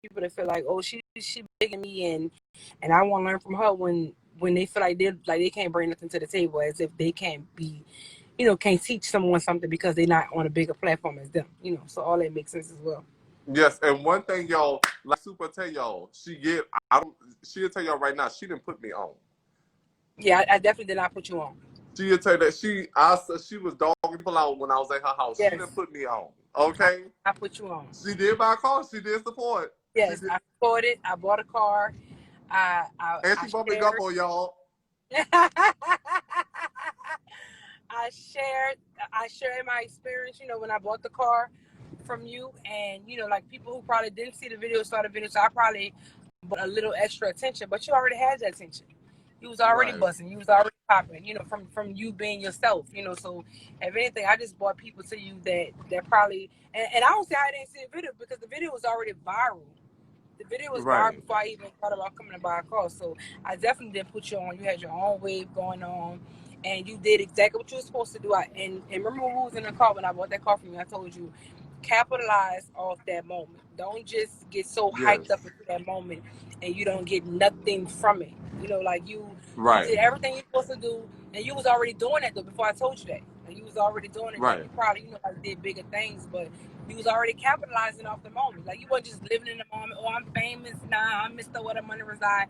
people that feel like, oh, she bigging me and I want to learn from her when they feel like they can't bring nothing to the table, as if they can't be, can't teach someone something because they're not on a bigger platform as them. So all that makes sense as well. Yes, and one thing, y'all, like Supa tell y'all, she'll tell y'all right now, she didn't put me on. Yeah, I definitely did not put you on. She'll tell you that she was dogging people out when I was at her house. Yes. She didn't put me on. Okay? I put you on. She did buy a car. She did support. Yes, I supported. I bought a car. And she bought me gumbo, y'all. I shared my experience, when I bought the car from you, and like people who probably didn't see the video saw the video, so I probably brought a little extra attention, but you already had that attention. You was already buzzing, you was already popping, from you being yourself, so if anything, I just brought people to you that probably, and I don't say I didn't see the video because the video was already viral. The video was viral before I even thought about coming to buy a car, so I definitely didn't put you on. You had your own wave going on, and you did exactly what you were supposed to do. And remember when we was in the car, when I bought that car from you, I told you, capitalize off that moment. Don't just get so hyped up into that moment and you don't get nothing from it. Like you did everything you're supposed to do, and you was already doing that though before I told you that. Like you was already doing it. Like you probably, like did bigger things, but you was already capitalizing off the moment. Like you weren't just living in the moment. Oh, I'm famous. Nah, I'm Mr. Where the Money Reside.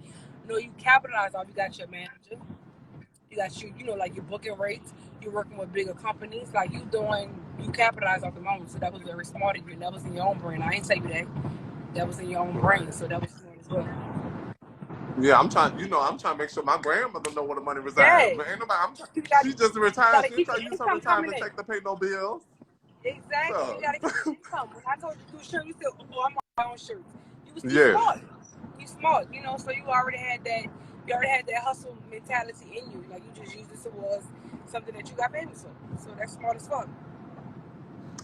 No, you capitalize off. You got your manager. You got your, like your booking rates. You're working with bigger companies. Like you capitalize off the moment. So that was very smart of you. That was in your own brain. I ain't tell you that. That was in your own brain. So that was smart as well. Yeah, I'm trying to make sure my grandmother know where the money resides. Yeah. But ain't nobody, she just retired. She trying to use her retirement check to pay no bills. Exactly. So. You got to get your income. When I told you to do a shirt, you said, oh, I'm on my own shirts. You was smart. You smart, so you already had that hustle mentality in you. Like you just used this was something that you got famous for. So that's smart as fuck.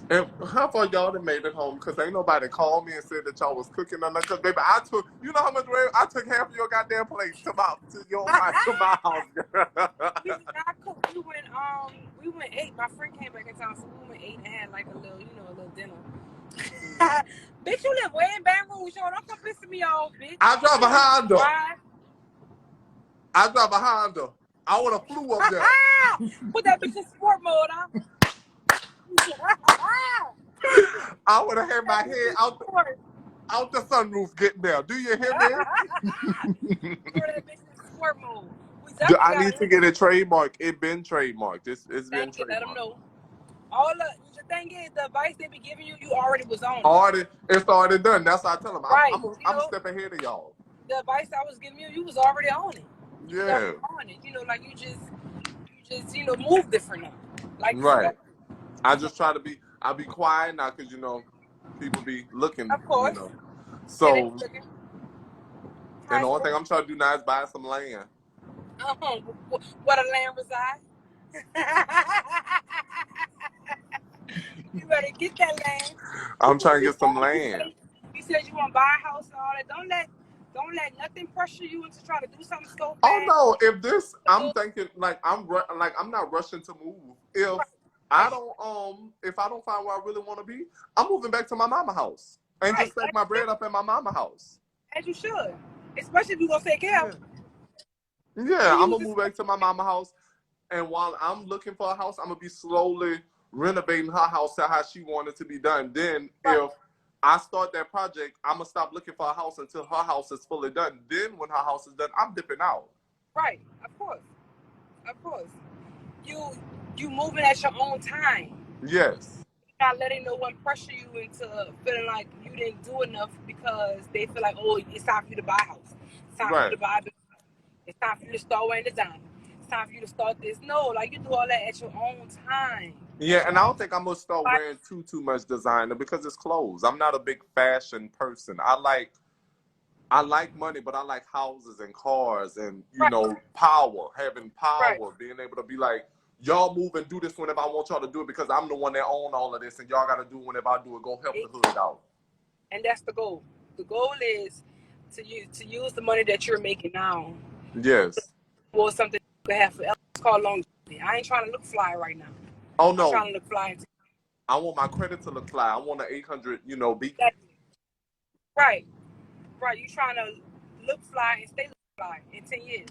And how far y'all done made it home? Because ain't nobody called me and said that y'all was cooking or nothing. Because, baby, how much I took half of your goddamn plate to my house. We did not cook. We went ate. My friend came back in town, so we went ate and had like a little dinner. Bitch, you live way in Baton Rouge, yo. Don't come pissing me off, bitch. I drive a Honda. I would have flew up there. Put that bitch in sport mode, huh? I would have had my head out the sunroof getting there. Do you hear me? Put that bitch in sport mode. I need to get it trademarked. It's been trademarked. It's been trademarked. Let them know. The thing is, the advice they be giving you, you already was on. It's already done. That's what I tell them. I'm a step ahead of y'all. The advice I was giving you was already on it. Yeah. On it. Like you just move different now. Like I just try to I'll be quiet now because people be looking. Of course. So, and the only thing I'm trying to do now is buy some land. Where the land resides? You better get that land. I'm trying to get some land. You said you want to buy a house and all that. Don't let nothing pressure you into trying to do something so fast. Oh no! I'm thinking I'm not rushing to move. If I don't find where I really want to be, I'm moving back to my mama house and just take my bread up in my mama house. As you should, especially if you gonna take care of it. Yeah, I'm gonna move back to my mama house, and while I'm looking for a house, I'm gonna be slowly renovating her house to how she wanted to be done. Then if I start that project, I'm gonna stop looking for a house until her house is fully done. Then when her house is done, I'm dipping out. Right, of course. You moving at your own time. Yes. You're not letting no one pressure you into feeling like you didn't do enough because they feel like, oh, it's time for you to buy a house. It's time for you to buy a business. It's time for you to start wearing design. It's time for you to start this. No, like you do all that at your own time. Yeah, and I don't think I'm gonna start wearing too much designer because it's clothes. I'm not a big fashion person. I like money, but I like houses and cars and power, having power, being able to be like, y'all move and do this whenever I want y'all to do it because I'm the one that own all of this, and y'all gotta do it whenever I do it. Go help the hood out. And that's the goal. The goal is to use the money that you're making now. Yes. Or something you can have forever. It's called longevity. I ain't trying to look fly right now. Oh no. I'm trying to look fly. I want my credit to look fly. I want an 800, beat. Right. Right, you trying to look fly and stay fly in 10 years.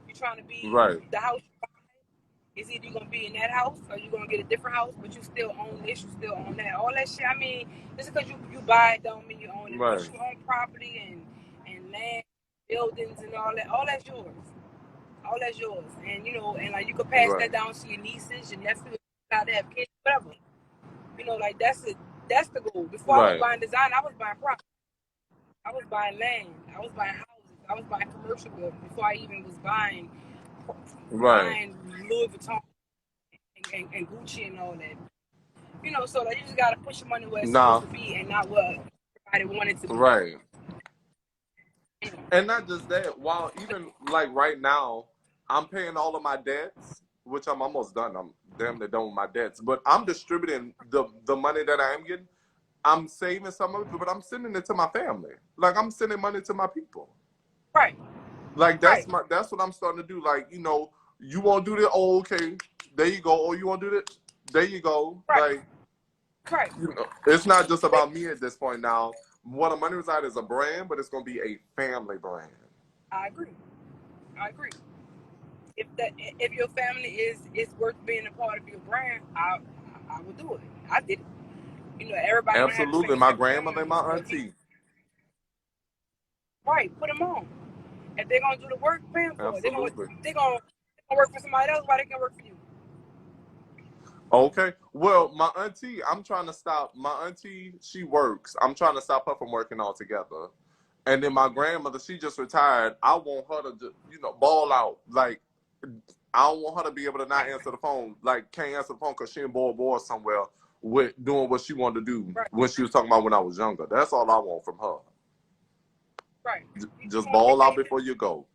You trying to be Right. the house you buy is either you're gonna be in that house or you're gonna get a different house, but you still own this, you still own that. All that shit. I mean, just because you buy it don't mean you own it. Right. Once you own property and land, buildings and all that's yours. All that's yours. And you know, and like you could pass Right. that down to your nieces, your nephews, how to have kids, whatever. You know, like that's it. That's the goal. Before I was Right. buying design, I was buying property. I was buying land. I was buying houses. I was buying commercial buildings before I even was buying Louis Vuitton and Gucci and all that. You know, so like, you just gotta push your money where it's supposed to be and not what everybody wanted to be. Right. And not just that, while even like right now, I'm paying all of my debts, which I'm almost done. I'm damn near done with my debts. But I'm distributing the money that I am getting. I'm saving some of it, but I'm sending it to my family. Like I'm sending money to my people. Right. Like that's what I'm starting to do. Like, you know, you won't do that, oh, okay, there you go. Or you won't do that, there you go. Right. Like you know, it's not just about me at this point now. What a Money Reside is a brand, but it's gonna be a family brand. I agree. If your family is worth being a part of your brand, I would do it. I did it. You know, everybody. Absolutely, my grandmother and my auntie. Right, put them on. If they're gonna do the work, pay them for it. They're gonna work for somebody else. Why they can work for you? Okay. Well, my auntie, I'm trying to stop. My auntie, she works. I'm trying to stop her from working altogether. And then my grandmother, she just retired. I want her to, just, you know, ball out. Like, I don't want her to be able to not answer the phone. Like, can't answer the phone because she in board somewhere with doing what she wanted to do when she was talking about when I was younger. That's all I want from her. Right. Just ball out before you go.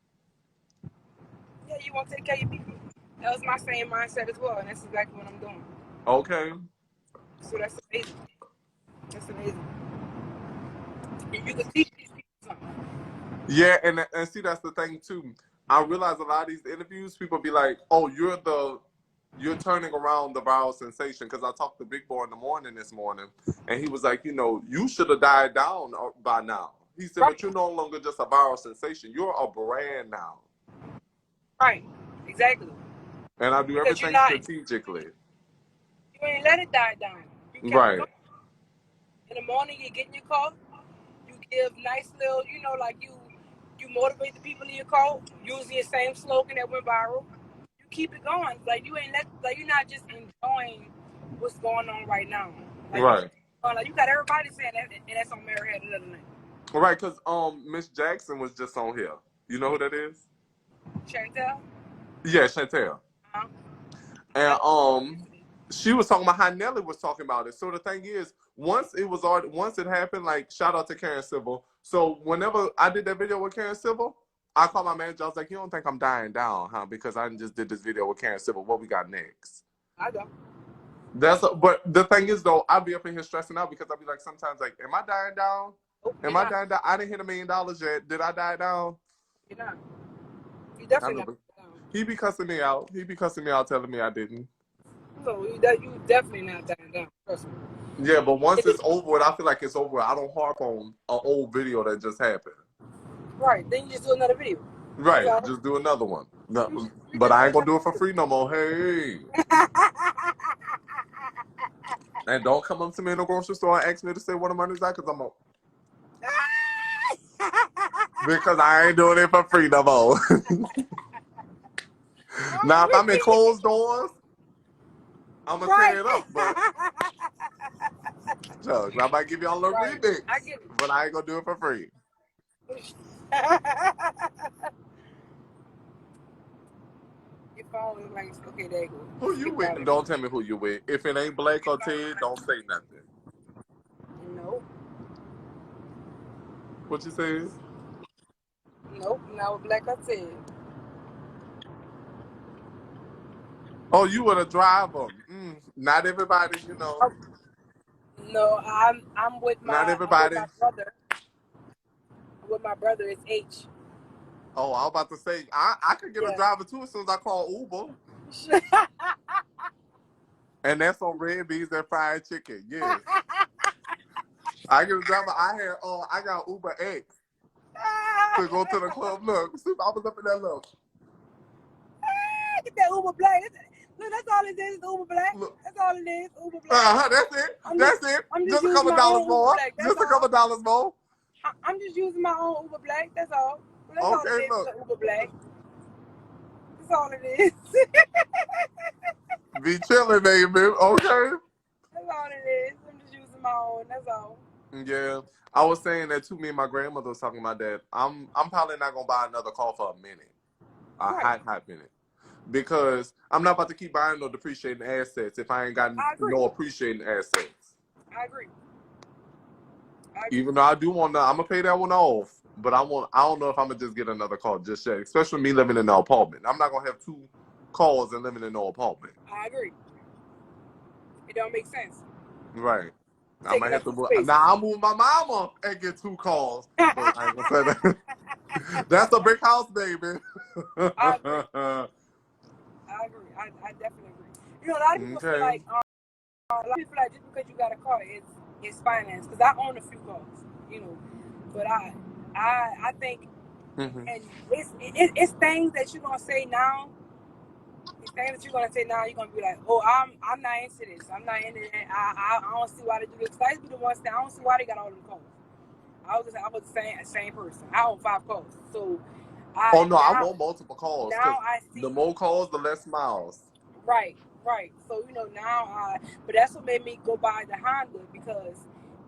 Yeah, you want to take care of your people. That was my same mindset as well, and that's exactly what I'm doing. Okay. So that's amazing. That's amazing. And you can teach these people something. Yeah, and see, that's the thing too. I realize a lot of these interviews, people be like, "Oh, you're turning around the viral sensation." Because I talked to Big Boy in the morning this morning, and he was like, "You know, you should have died down by now." He said, "But you're no longer just a viral sensation. You're a brand now." Right. Exactly. And I do everything strategically. You ain't let it die down. You kept Right. going. In the morning, you get in your car. You give nice little, you know, like you motivate the people in your car using your same slogan that went viral. You keep it going. Like you're not just enjoying what's going on right now. Like, right. Like you got everybody saying that, and that's on Mary Had Another Night. Right, because Miss Jackson was just on here. You know who that is? Chantel? Yeah, Chantel. Uh-huh. And she was talking about how Nelly was talking about it. So the thing is, once it happened, like shout out to Karen Civil. So whenever I did that video with Karen Civil, I called my manager. I was like, "You don't think I'm dying down, huh? Because I just did this video with Karen Civil. What we got next?" I don't. But the thing is though, I'd be up in here stressing out because I'd be like, sometimes like, "Am I dying down? Am I dying down? I didn't hit $1 million yet. Did I die down?" You're not. You definitely not. He be cussing me out. He be cussing me out, telling me I didn't. No, you definitely not dying down. Trust me. Yeah, but once it's over with, I feel like it's over. I don't harp on an old video that just happened. Right. Then you just do another video. Right. Just do another one. No, but I ain't gonna do it for free no more. Hey. And don't come up to me in the grocery store and ask me to say what the money's at, because I'm on. Because I ain't doing it for free no more. Now, if I'm in closed doors, I'm going to tear it up. But I might give y'all a little remix. But I ain't going to do it for free. Your phone is like, okay, there you go. Who you with? Don't tell me who you with. If it ain't Blake or Ted, don't say nothing. Nope. What you say? Nope, not with Black or Ted. Oh, you with a driver. Not everybody, you know. No, I'm with my, not everybody. I'm with my brother. With my brother, it's H. Oh, I was about to say, I could get a driver too as soon as I call Uber. And that's on red beans and fried chicken. Yes. I get a driver. I got Uber X. to go to the club. Look, I was up in that look. Get that Uber Black. Look, that's all it is, Uber Black. Look. That's all it is, Uber Black. That's it. I'm Just a using couple my dollars own more. Uber Black. That's Just a all. couple dollars more. I'm just using my own Uber Black. That's all. That's all it is, Look. the Uber Black. That's all it is. Be chilling, baby. Okay. That's all it is. I'm just using my own. That's all. Yeah. I was saying that too. Me and my grandmother was talking about that. I'm probably not gonna buy another car for a minute. A hot minute. Because I'm not about to keep buying no depreciating assets if I ain't got no appreciating assets. I agree. Even though I do want to, I'm gonna pay that one off. But I don't know if I'm gonna just get another car just yet. Especially me living in an apartment. I'm not gonna have 2 cars and living in no apartment. I agree. It don't make sense. Right. I might have to move. Space. Now I'll move my mama and get 2 cars. But I ain't gonna say that. That's a big house, baby. I agree. I definitely agree. You know, a lot of people feel like just because you got a car, it's finance. Because I own a few cars, you know. But I think, and it's things that you're gonna say now. It's things that you're gonna say now. You're gonna be like, oh, I'm not into this. I'm not into that. I don't see why they do this. Cause I used to be the one saying, I don't see why they got all them cars. I was the same person. I own 5 cars, so. I want multiple calls. Now I see the more calls, the less miles. Right. So now but that's what made me go buy the Honda because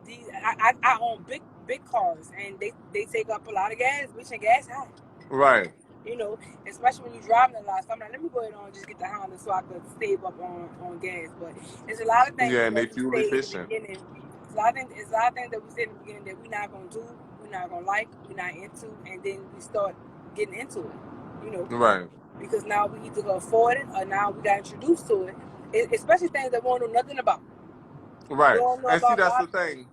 I own big cars and they take up a lot of gas, which and gas high. Right. You know, especially when you're driving a lot. So I'm like, let me go ahead and just get the Honda so I could save up on gas. But there's a lot of things. Yeah, and they fuel efficient. It's a lot of things that we said in the beginning that we're not gonna do, we're not gonna like, we're not into, and then we start getting into it. You know, right? Because now we either go afford it or now we got introduced to it, especially things that we don't know nothing about. Right, and see that's the thing.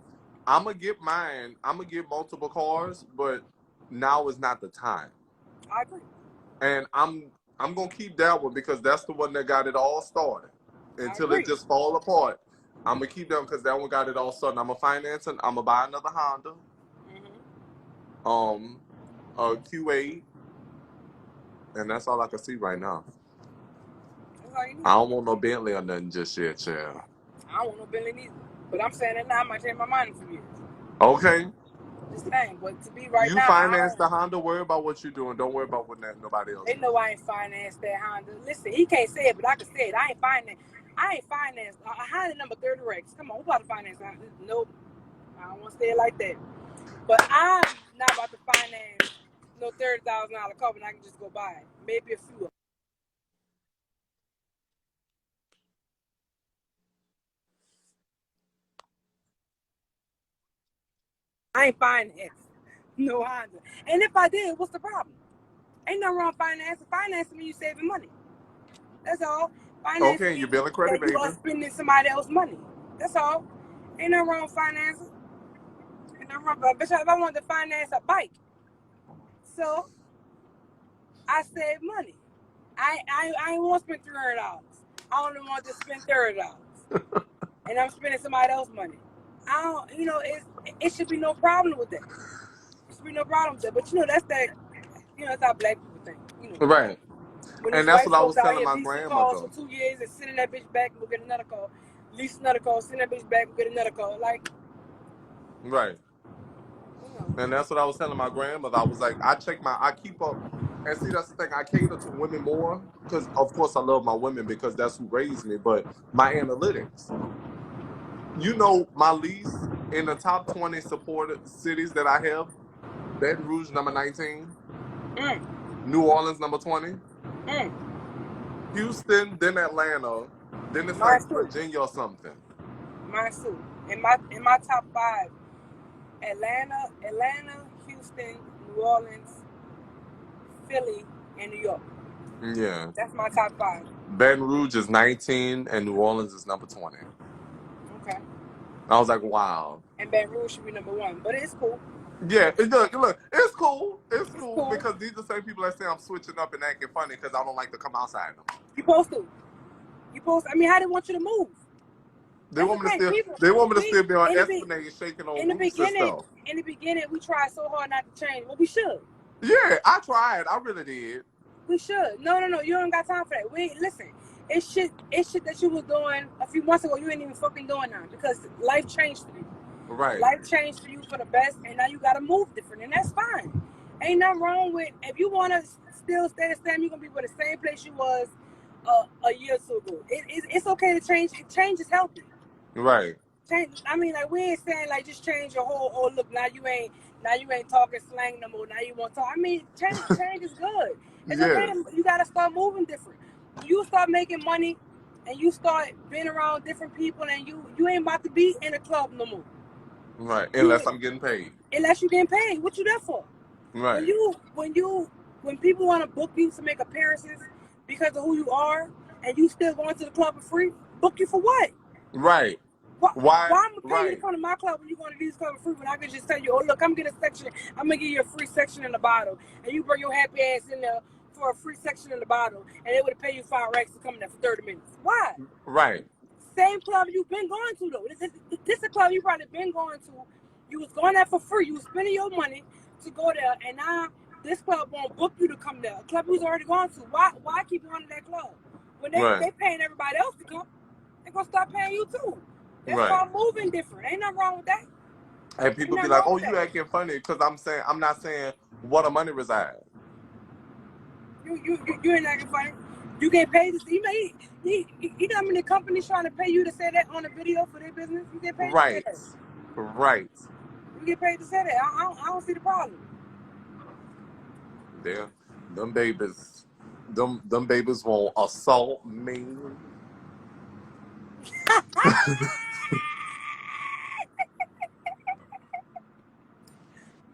I'm gonna get mine. I'm gonna get multiple cars, but now is not the time. I agree. And I'm gonna keep that one because that's the one that got it all started. Until it just fall apart, I'm gonna keep them because that one got it all started. I'm gonna finance and I'm gonna buy another Honda. A Q8. And that's all I can see right now. I don't want no Bentley or nothing just yet, child. I don't want no Bentley neither. But I'm saying that now I might change my mind in a few years. Okay. Just saying, but to be right now. You finance the Honda, worry about what you're doing. Don't worry about what nobody else. They know I ain't financed that Honda. Listen, he can't say it, but I can say it. I ain't financed a Honda number 30 Rex. Come on, who about to finance that? Nope. I don't want to say it like that. But I'm not about to finance no $30,000 car when I can just go buy it. Maybe a few of them. I ain't financing no Honda. And if I did, what's the problem? Ain't nothing wrong with financing. Financing means you saving money. That's all. Financing okay, you're building credit, baby. You are spending somebody else's money. That's all. Ain't nothing wrong with financing. Ain't nothing wrong. But if I wanted to finance a bike, so I save money. I ain't want to spend $300. I only want to spend $30. And I'm spending somebody else's money. I don't, it should be no problem with that. It should be no problem with that. But that's that's how black people think. Right. When and that's what I was telling my grandmother. For 2 years and send that bitch back and go get another call. Lease another call, send that bitch back and get another call. Like. Right. And that's what I was telling my grandmother. I was like, I keep up. And see, that's the thing. I cater to women more because, of course, I love my women because that's who raised me. But my analytics, my lease in the top 20 supported cities that I have, Baton Rouge, number 19. New Orleans, number 20. Houston, then Atlanta. Then it's like Virginia or something. Mine too. In my top 5, Atlanta, Houston, New Orleans, Philly, and New York. Yeah. That's my top 5. Baton Rouge is 19 and New Orleans is number 20. Okay. I was like, wow. And Baton Rouge should be number 1, but it's cool. Yeah, look, it's cool. It's cool because these are the same people that say I'm switching up and acting funny because I don't like to come outside them. You supposed to. I mean, how they want you to move? They That's the want me to thing. still. People, They want me to we still be on in Esplanade shaking on roofs and stuff. the beginning, we tried so hard not to change. Well, we should. Yeah, I tried. I really did. We should. No. You don't got time for that. Listen. It's shit that you was doing a few months ago. You ain't even fucking doing now because life changed for you. Right. Life changed for you for the best, and now you gotta move different, and that's fine. Ain't nothing wrong with if you wanna still stay the same. You're gonna be with the same place you was a year or so ago. It's okay to change. Change is healthy. Right. Change. I mean, like we ain't saying like just change your whole. Oh look, now you ain't talking slang no more. Now you want to talk. I mean, change is good. It's okay. You gotta start moving different. When you start making money, and you start being around different people, and you ain't about to be in a club no more. Right. Unless I'm getting paid. Unless you getting paid, what you there for? Right. When people want to book you to make appearances because of who you are, and you still going to the club for free, book you for what? Right. Why I'm gonna pay you to come to my club when you going to these clubs for free when I can just tell you, oh look, I'm getting a section, I'm gonna give you a free section in the bottle, and you bring your happy ass in there for a free section in the bottle, and they would pay you $5 to come in there for 30 minutes. Why? Right. Same club you've been going to though. This is a club you probably been going to. You was going there for free. You was spending your money to go there, and now this club won't book you to come there. A club you was already going to. Why keep going to that club? When they paying everybody else to come, they're gonna start paying you too. That's called moving different. Ain't nothing wrong with that. And people be like, "Oh, you acting funny," because I'm not saying what a money resides. You ain't acting funny. You get paid to see. You know how many companies trying to pay you to say that on a video for their business? You get paid to say that. Right. You get paid to say that. I don't see the problem. Them babies won't assault me.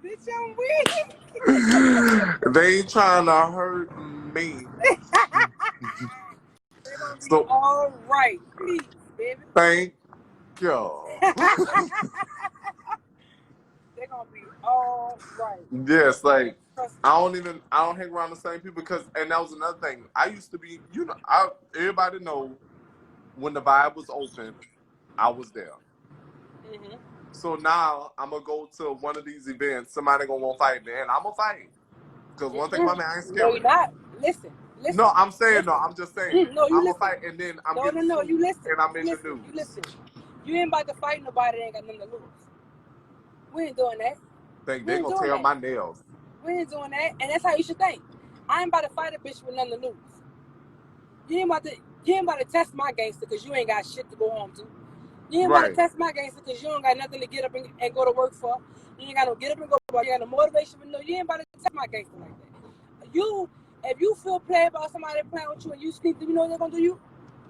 Bitch, I'm weak. They ain't trying to hurt me. They're gonna be all right, please, baby. Thank you. They're gonna be all right. Yes, like I don't hang around the same people and that was another thing. I used to be, everybody know when the vibe was open, I was there. Mm-hmm. So now I'm gonna go to one of these events. Somebody gonna want to fight me, and I'm gonna fight. Because one thing about me, I ain't scared. No, you're not. Listen. No, I'm saying no. I'm just saying. No, you I'm listen. gonna fight, and then I'm getting sued, you listen. And I'm in the news. You listen. You ain't about to fight nobody that ain't got nothing to lose. We ain't doing that. Think they gonna tear my nails. We ain't doing that, and that's how you should think. I ain't about to fight a bitch with nothing to lose. You ain't about to test my gangster because you ain't got shit to go home to. You ain't about to test my gangster because you don't got nothing to get up and go to work for. You ain't got no get up and go to work. You got no motivation for no. You ain't about to test my gangster like that. If you feel play about somebody playing with you and you sneak, you know what they're gonna do you?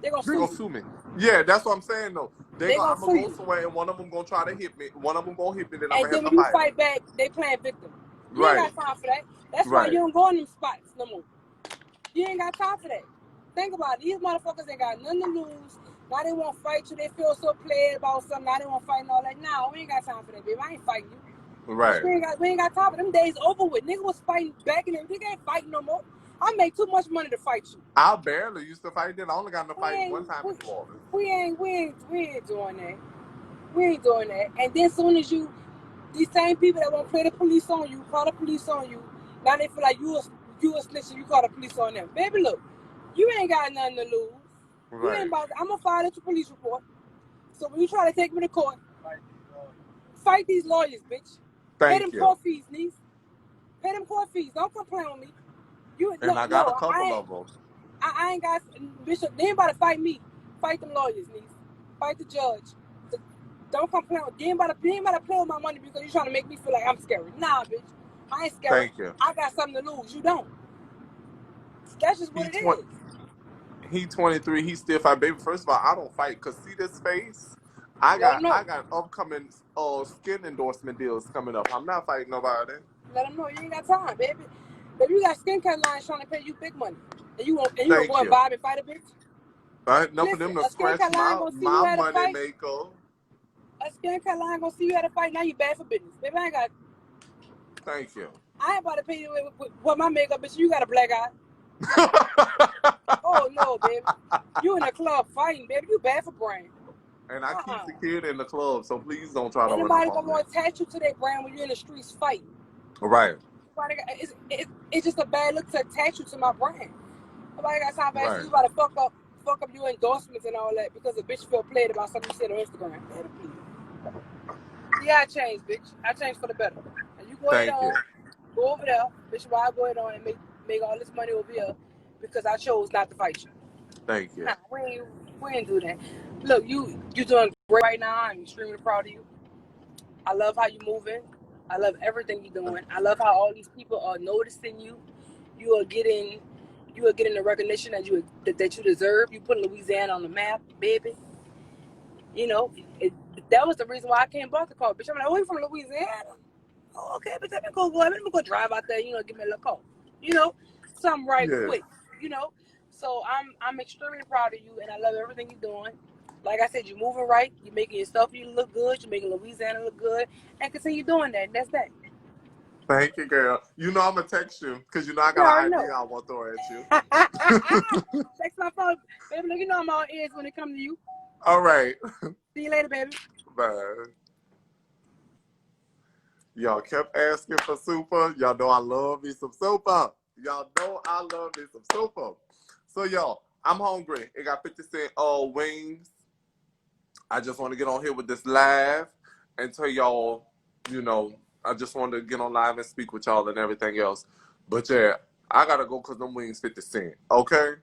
They're gonna sue me. Yeah, that's what I'm saying though. I'm gonna go somewhere and one of them gonna try to hit me. One of them gonna hit me, then I'm gonna have to fight. And then when you fight back, they playing victim. You ain't got time for that. That's why you don't go in them spots no more. You ain't got time for that. Think about it. These motherfuckers ain't got nothing to lose. Now they want to fight you. They feel so played about something. Now they want to fight and all that. Nah, we ain't got time for that, baby. I ain't fighting you. Right. We ain't got time for them days over with. Nigga was fighting back and everything. They ain't fighting no more. I make too much money to fight you. I barely used to fight then. I only got in a fight one time in Florida. We ain't doing that. We ain't doing that. And then soon as these same people that won't play the police on you, call the police on you, now they feel like you a snitch and you call the police on them. Baby, look, you ain't got nothing to lose. Right. You ain't about to, I'm gonna file it to police report. So when you try to take me to court, fight these lawyers, bitch. Pay them court fees, niece. Pay them court fees. Don't complain on me. I got a couple of them. I ain't got, Bishop, they ain't about to fight me. Fight them lawyers, niece. Fight the judge. Don't complain. They ain't about to play with my money because you're trying to make me feel like I'm scary. Nah, bitch. I ain't scary. Thank you. I got something to lose. You don't. That's just what it is. He 23. He still fight, baby. First of all, I don't fight because see this face. I got upcoming skin endorsement deals coming up. I'm not fighting nobody. Let them know you ain't got time, baby. If you got skincare lines trying to pay you big money, and you gonna go and buy and fight a bitch. Enough of them to scratch my money maker. A skincare line gonna see you at a fight. Now you bad for business, baby. I ain't got. Thank you. I ain't about to pay you with my makeup, bitch. You got a black eye. Oh no, baby. You in a club fighting, baby. You bad for brain. And I keep the kid in the club, so please don't try to Ain't run up nobody on gonna me. attach you to their brand when you're in the streets fighting. Right. It's just a bad look to attach you to my brand. Nobody got time for that. Right. You gotta fuck up your endorsements and all that because a bitch feel played about something you said on Instagram. Yeah, I changed, bitch. I changed for the better. And you go ahead Thank you. on, go over there, bitch. Why I go ahead on and make all this money over here because I chose not to fight you. Thank you. Nah, we ain't do that. Look, you doing great right now. I'm extremely proud of you. I love how you moving. I love everything you're doing. I love how all these people are noticing you. You are getting the recognition that you deserve. You put Louisiana on the map, baby. You know, that was the reason why I came bought the car. Bitch, I'm like, oh, you from Louisiana? Oh, okay, but let me go drive out there, you know, give me a little call. You know, something right quick, you know. So I'm extremely proud of you and I love everything you're doing. Like I said, you're moving right, you're making yourself you look good, you're making Louisiana look good, and continue doing that. And that's that. Thank you, girl. You know I'm gonna text you because you know I You got already an know. idea I want to throw at you. Text my phone, baby. Look, you know I'm all ears when it comes to you. All right. See you later, baby. Bye. Y'all kept asking for Supa. Y'all know I love me some Supa. Y'all know I love me some Supa. So y'all, I'm hungry. It got 50 cent wings. I just want to get on here with this live and tell y'all, you know, I just wanted to get on live and speak with y'all and everything else. But yeah, I gotta go because them wings 50 cent. Okay?